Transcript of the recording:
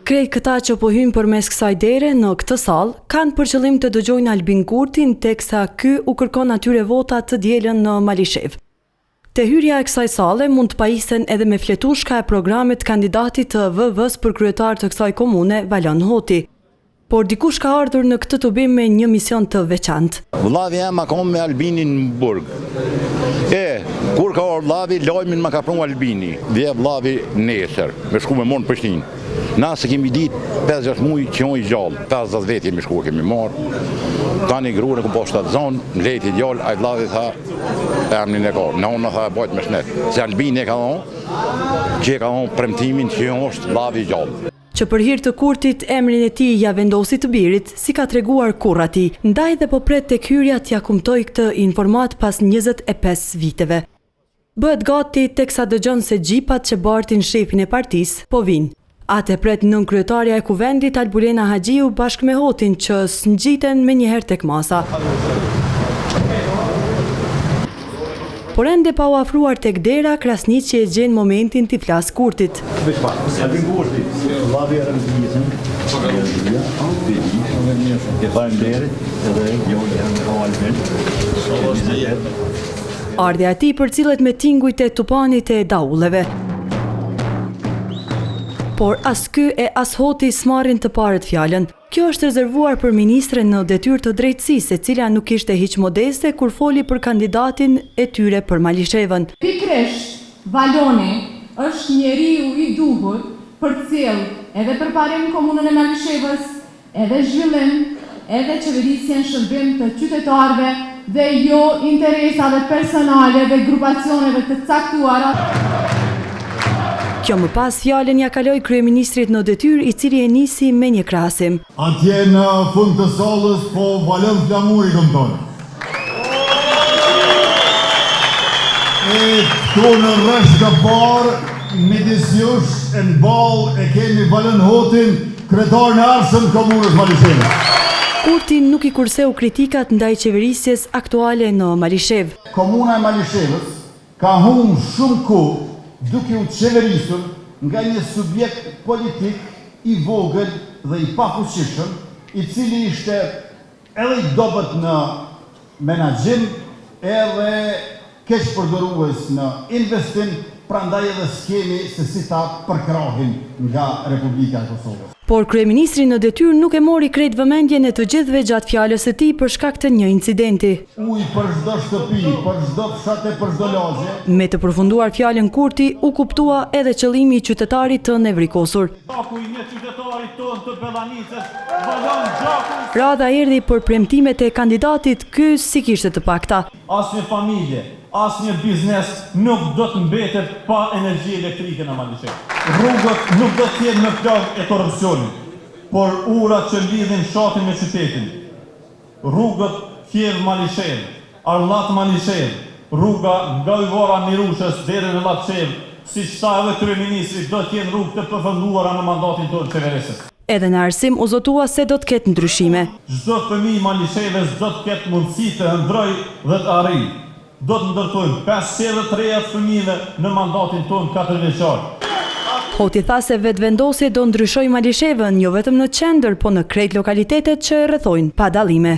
Krejt këta që po hyjnë përmes kësaj dere në këtë sallë kanë për qëllim të dëgjojnë Albin Kurtin, teksa ky u kërkon atyre vota të dielën në Malishev. Te hyrja e kësaj salle mund të pajisen edhe me fletushka e programit kandidatit të VV-s për kryetar të kësaj komune, Valon Hoti. Por dikush ka ardhur në këtë tubim me një mision të veçantë. Vllavi jam akon me Albinin në burg. Kur ka ardhur vllavi, lajmin ma ka pranu Albini. Vje vllavi nesër, me shku me morë në Prishtinë. Na se kemi ditë 5-6 muaj që on i gjallë, 50 vjet jemi shku kemi marë. Tani gruën e ku po shtatë zonë, në lejti djallë, a i vllavi tha, emnin e ka, në unë tha bajt me shnet. Se Albini e ka thonë, që e ka thonë premtimin që është vllavi i gjallë. Që për hir të Kurtit emrin e tij ja vendosi të birit, si ka treguar kurrati, ndaj dhe po pret tek hyrja t'ja kumtoj këtë informat pas 25 viteve. Bëhet gati teksa dëgjon se xhipat që bartin shefin e partisë po vinë. Atë pret nënkryetaria e kuvendit Albulena Haxhiu bashkë me Hotin që s'ngjiten menjëherë tek masa. Por ende pa u afruar tek dera, krasniqi e gjen momentin t'i flas Kurtit. Ardhja e tij përcillet me tingujt e tupanit e daulleve. Por as ky e as Hoti s'marrin të parët fjalën. Kjo është rezervuar për ministren në detyrë të drejtësisë, e cila nuk ishte hiç modeste kur foli për kandidatin e tyre për Malishevën. Pikërisht, Valoni është njeriu i duhur për të cilë edhe përparim komunën e Malishevës, edhe zhvillim, edhe qeverisjen shërbim të qytetarëve dhe jo interesave personale dhe grupacioneve të caktuara. Kjo më pas fjalën ja kaloi kryeministrit në detyrë, i cili e nisi me një krahasim. Atje në fund të sallës po valon flamuri këmbton. Këtu në rreth të parë, midis jush e në ballë e kemi Valon Hotin, kryetar në arsëm komunës Malishevë. Kurti nuk i kurseu kritikat ndaj qeverisjes aktuale në Malishev. Komuna e Malishevës ka humbur shumë kohë duke u qeverisur nga një subjekt politik i vogël dhe i pafuqishëm, i cili ishte edhe i dobët në menaxhim, edhe keq përdorues në investim, prandaj edhe skemi se si ta përkrahin nga Republika e Kosovës. Por kryeministri në detyrë nuk e mori krejt vëmendjen e të gjithëve gjatë fjalës së tij për shkak të një incidenti. Ujë për çdo shtëpi, për çdo fshat e për çdo lagje. Me të përfunduar fjalën Kurti, u kuptua edhe qëllimi i qytetarit të nevrikosur. Radha erdhi për premtimet e kandidatit, ky si kishte të pakta. Asnjë familje, asnjë biznes nuk do të mbetet pa energji elektrike në Malishev. Rrugët nuk do të jenë në plagë e korrupsionit, por urat që lidhin fshatin me qytetin. Rrugët Kiev Malishev, Arllat Malishev, rruga nga Ujvara Mirushës deri në Llapçev, siç tha edhe kryeministri, do të jenë rrugë të përfunduara në mandatin tonë qeverisës. Edhe në arsim u zotua se do të ketë ndryshime. Çdo fëmijë Malishevës do të ketë mundësi të ëndrojë dhe të arrijë. Do të ndërtojmë 53 fëmijëve në mandatin tonë 4 vjeçar. Hoti tha se vetëvendosje do ndryshojë Malishevën jo vetëm në qendër, po në krejt lokalitetet që e rrethojnë pa dallime.